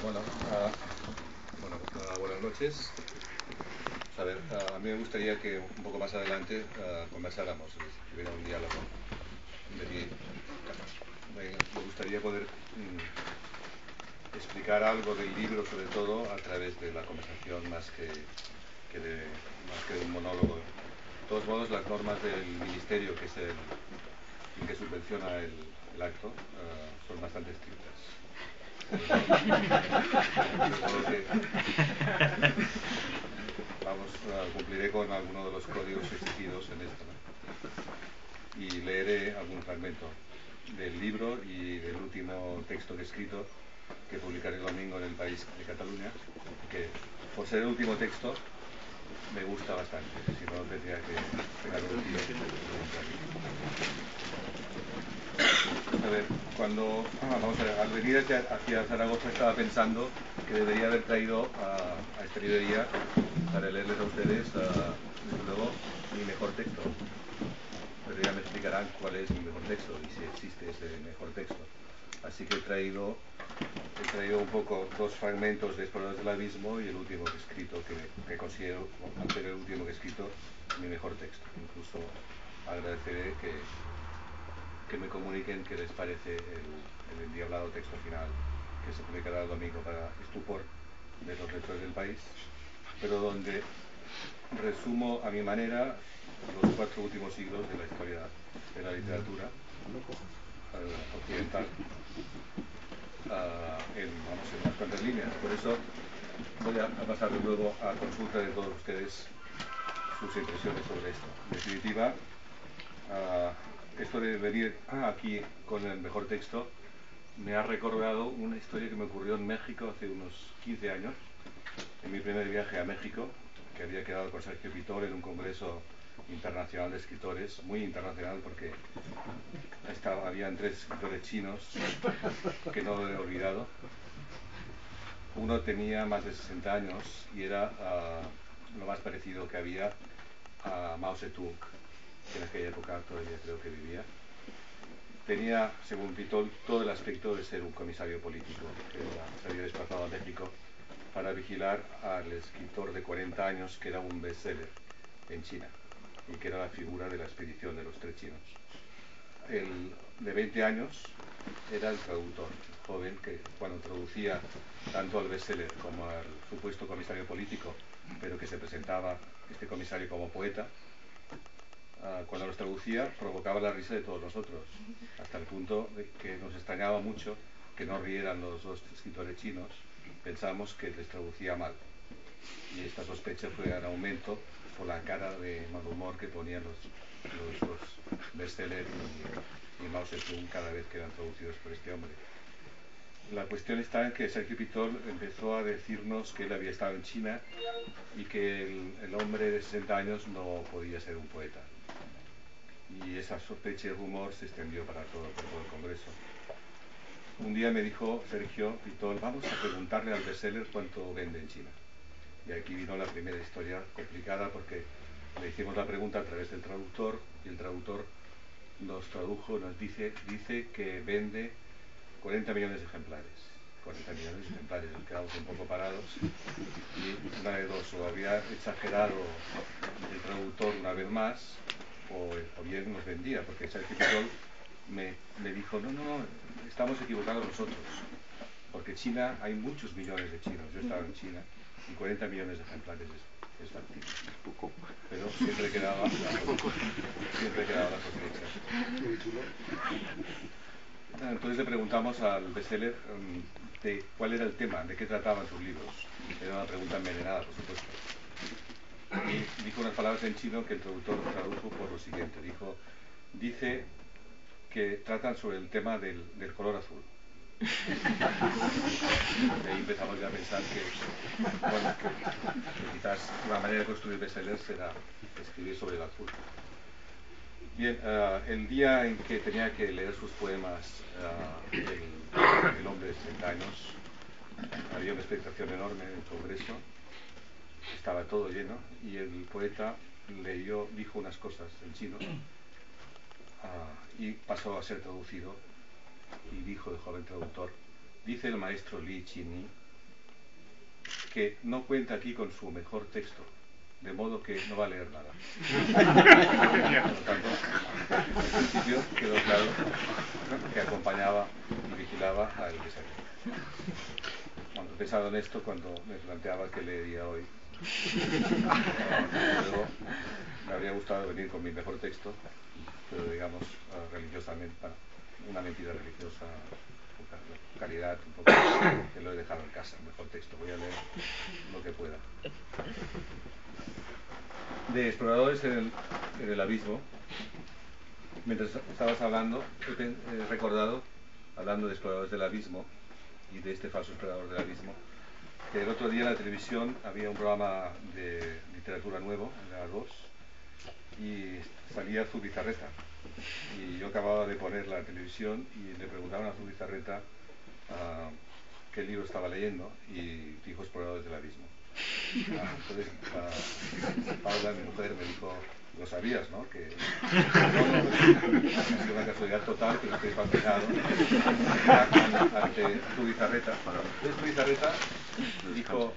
Bueno, buenas noches. A ver, a mí me gustaría que un poco más adelante conversáramos, que hubiera un diálogo. Me gustaría poder explicar algo del libro, sobre todo a través de la conversación, más que de un monólogo. De todos modos, las normas del ministerio, que es el que subvenciona el acto, son bastante estrictas. Vamos, cumpliré con alguno de los códigos exigidos en esto, ¿no? Y leeré algún fragmento del libro y del último texto que he escrito, que publicaré el domingo en El País de Cataluña, que por ser el último texto me gusta bastante, si no tendría que pegar un tiro. A ver, al venir hacia Zaragoza estaba pensando que debería haber traído a esta librería para leerles a ustedes, desde luego, mi mejor texto. Pero ya me explicarán cuál es mi mejor texto y si existe ese mejor texto. Así que he traído un poco dos fragmentos de Exploradores del Abismo y el último que he escrito, que considero, al ser el último que he escrito, mi mejor texto. Incluso agradeceré que me comuniquen qué les parece el endiablado texto final, que se publicará el domingo para estupor de los lectores del País, pero donde resumo a mi manera los 4 últimos siglos de la historia de la literatura occidental, en unas cuantas líneas. Por eso voy a pasarles luego a consulta de todos ustedes sus impresiones sobre esto. En definitiva, esto de venir aquí con el mejor texto me ha recordado una historia que me ocurrió en México hace unos 15 años, en mi primer viaje a México, que había quedado con Sergio Pitol en un congreso internacional de escritores, muy internacional porque habían 3 escritores chinos que no he olvidado. Uno tenía más de 60 años y era lo más parecido que había a Mao Zedong, que en aquella época todavía creo que vivía. Tenía, según Pitol, todo el aspecto de ser un comisario político, que se había desplazado a México para vigilar al escritor de 40 años que era un bestseller en China y que era la figura de la expedición de los 3 chinos. El de 20 años era el traductor, el joven que cuando traducía tanto al bestseller como al supuesto comisario político, pero que se presentaba este comisario como poeta, cuando los traducía provocaba la risa de todos nosotros, hasta el punto de que nos extrañaba mucho que no rieran los 2 escritores chinos. Pensamos que les traducía mal, y esta sospecha fue en aumento por la cara de mal humor que ponían los bestsellers y Mao Zedong cada vez que eran traducidos por este hombre. La cuestión está en que Sergio Pitol empezó a decirnos que él había estado en China y que el hombre de 60 años no podía ser un poeta. Y esa sospecha y rumor se extendió por todo el congreso. Un día me dijo Sergio Pitol, vamos a preguntarle al bestseller cuánto vende en China. Y aquí vino la primera historia complicada, porque le hicimos la pregunta a través del traductor y el traductor nos tradujo, nos dice que vende 40 millones de ejemplares. 40 millones de ejemplares, nos quedamos un poco parados y una de dos, o había exagerado el traductor una vez más, o bien nos vendía, porque Sergio Pitol me dijo, no, estamos equivocados nosotros, porque China, hay muchos millones de chinos, yo he estado en China, y 40 millones de ejemplares es factible. Pero siempre quedaba la sospecha. Entonces le preguntamos al bestseller de cuál era el tema, de qué trataban sus libros. Era una pregunta envenenada, por supuesto. Y dijo unas palabras en chino que el traductor tradujo por lo siguiente. Dice que tratan sobre el tema del color azul. Y ahí empezamos ya a pensar que quizás la manera de construir bestsellers será escribir sobre el azul. Bien, el día en que tenía que leer sus poemas, el hombre de 60 años, había una expectación enorme en el congreso, estaba todo lleno, y el poeta dijo unas cosas en chino, y pasó a ser traducido, y dijo el joven traductor, dice el maestro Li Qinyi que no cuenta aquí con su mejor texto, de modo que no va a leer nada. Por lo tanto, al principio quedó claro que acompañaba y vigilaba a El Deseo. Bueno, he pensado en esto cuando me planteaba que leería hoy. Luego me habría gustado venir con mi mejor texto, pero digamos religiosamente, bueno, una mentira religiosa, poca calidad, un poco, que lo he dejado en casa, el mejor texto. Voy a leer lo que pueda. De exploradores en el abismo, mientras estabas hablando, he recordado, hablando de exploradores del abismo y de este falso explorador del abismo, que el otro día en la televisión había un programa de literatura nuevo, en la 2, y salía Zubizarreta. Y yo acababa de poner la televisión y le preguntaban a Zubizarreta qué libro estaba leyendo y dijo Exploradores del Abismo. Entonces Paula, mi mujer, me dijo, lo sabías, ¿no? Que ha sido una casualidad total que no estoy fascinado ante Zubizarreta. Entonces Zubizarreta dijo,